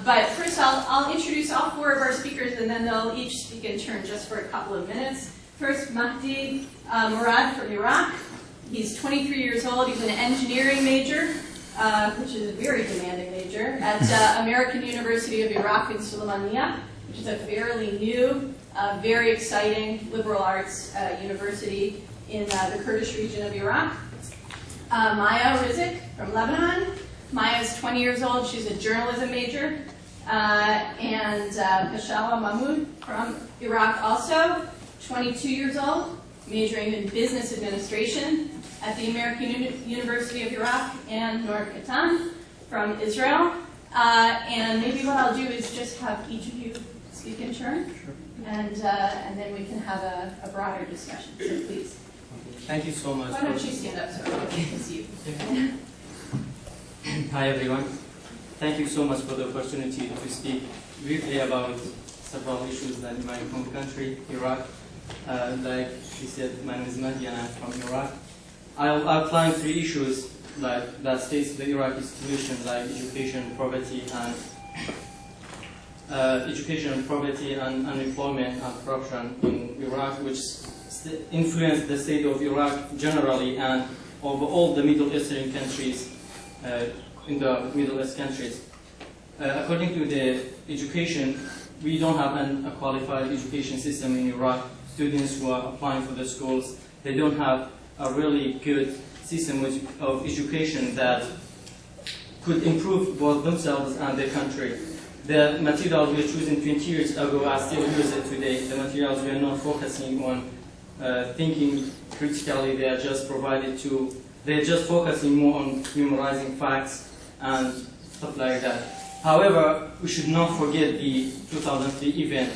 But first I'll introduce all four of our speakers, and then they'll each speak in turn just for a couple of minutes. First, Mahdi Murad from Iraq. He's 23 years old. He's an engineering major, which is a very demanding major, at American University of Iraq in Sulaimani, which is a fairly new, very exciting liberal arts university in the Kurdish region of Iraq. Maya Rizik from Lebanon. Maya is 20 years old. She's a journalism major. And Mashallah Mahmoud from Iraq also, 22 years old, majoring in business administration at the American University of Iraq, and Noor Katan from Israel. And maybe what I'll do is just have each of you speak in turn, sure. And then we can have a broader discussion. So please. Thank you so much. Why don't you stand up so everyone can see you? Hi everyone. Thank you so much for the opportunity to speak briefly about several issues that in my home country, Iraq. Like she said, my name is Mahdi and I'm from Iraq. I'll outline three issues that face the Iraqi situation, like education, poverty, and unemployment and corruption in Iraq, which influence the state of Iraq generally and over all the Middle Eastern countries, in the Middle East countries. According to the education, we don't have a qualified education system in Iraq. Students who are applying for the schools, they don't have a really good system of education that could improve both themselves and their country. The materials we were choosing 20 years ago are still used today. The materials we are not focusing on thinking critically, they are just they're just focusing more on memorizing facts and stuff like that. However, we should not forget the 2003 event,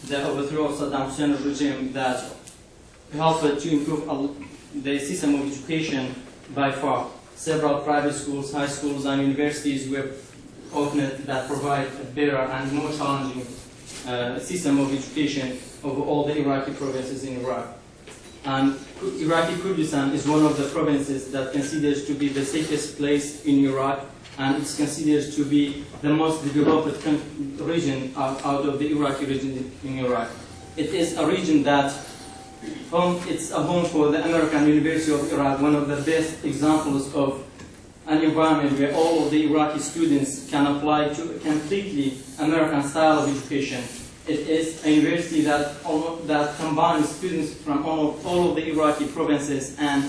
the overthrow of Saddam Hussein's regime, that helped to improve the system of education by far. Several private schools, high schools, and universities were opened that provide a better and more challenging system of education over all the Iraqi provinces in Iraq. And Iraqi Kurdistan is one of the provinces that considers to be the safest place in Iraq, and it's considered to be the most developed region out of the Iraqi region in Iraq. It is a region that it's a home for the American University of Iraq, one of the best examples of an environment where all of the Iraqi students can apply to a completely American style of education. It is a university that combines students from all of the Iraqi provinces, and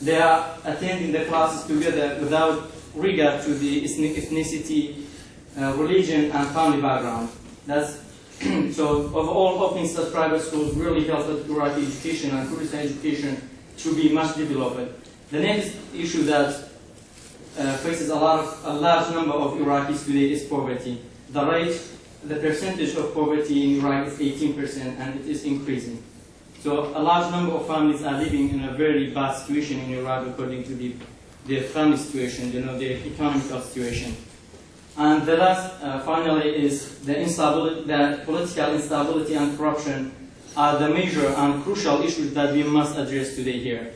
they are attending the classes together without regard to the ethnicity, religion, and family background. So overall, opening such private schools really helped Iraqi education and Kurdistan education to be much developed. The next issue that faces a large number of Iraqis today is poverty. The percentage of poverty in Iraq is 18%, and it is increasing. So a large number of families are living in a very bad situation in Iraq according to their family situation, their economical situation. And the last, finally, is the political instability and corruption are the major and crucial issues that we must address today here.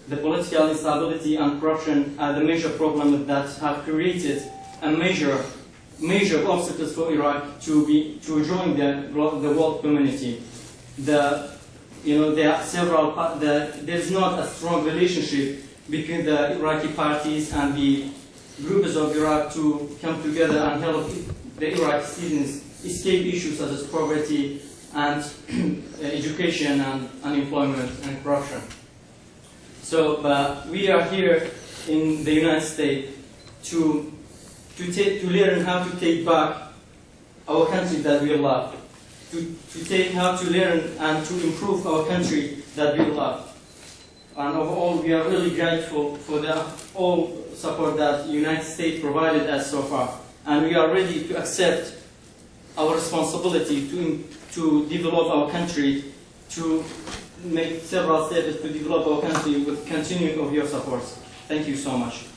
The political instability and corruption are the major problems that have created a major obstacles for Iraq to join the world community. There's not a strong relationship between the Iraqi parties and the groups of Iraq to come together and help the Iraqi citizens escape issues such as poverty and education and unemployment and corruption. So we are here in the United States to learn how to take back our country that we love, how to learn and to improve our country that we love. And overall, we are really grateful for all support that the United States provided us so far. And we are ready to accept our responsibility to develop our country, to make several steps to develop our country with continuing of your support. Thank you so much.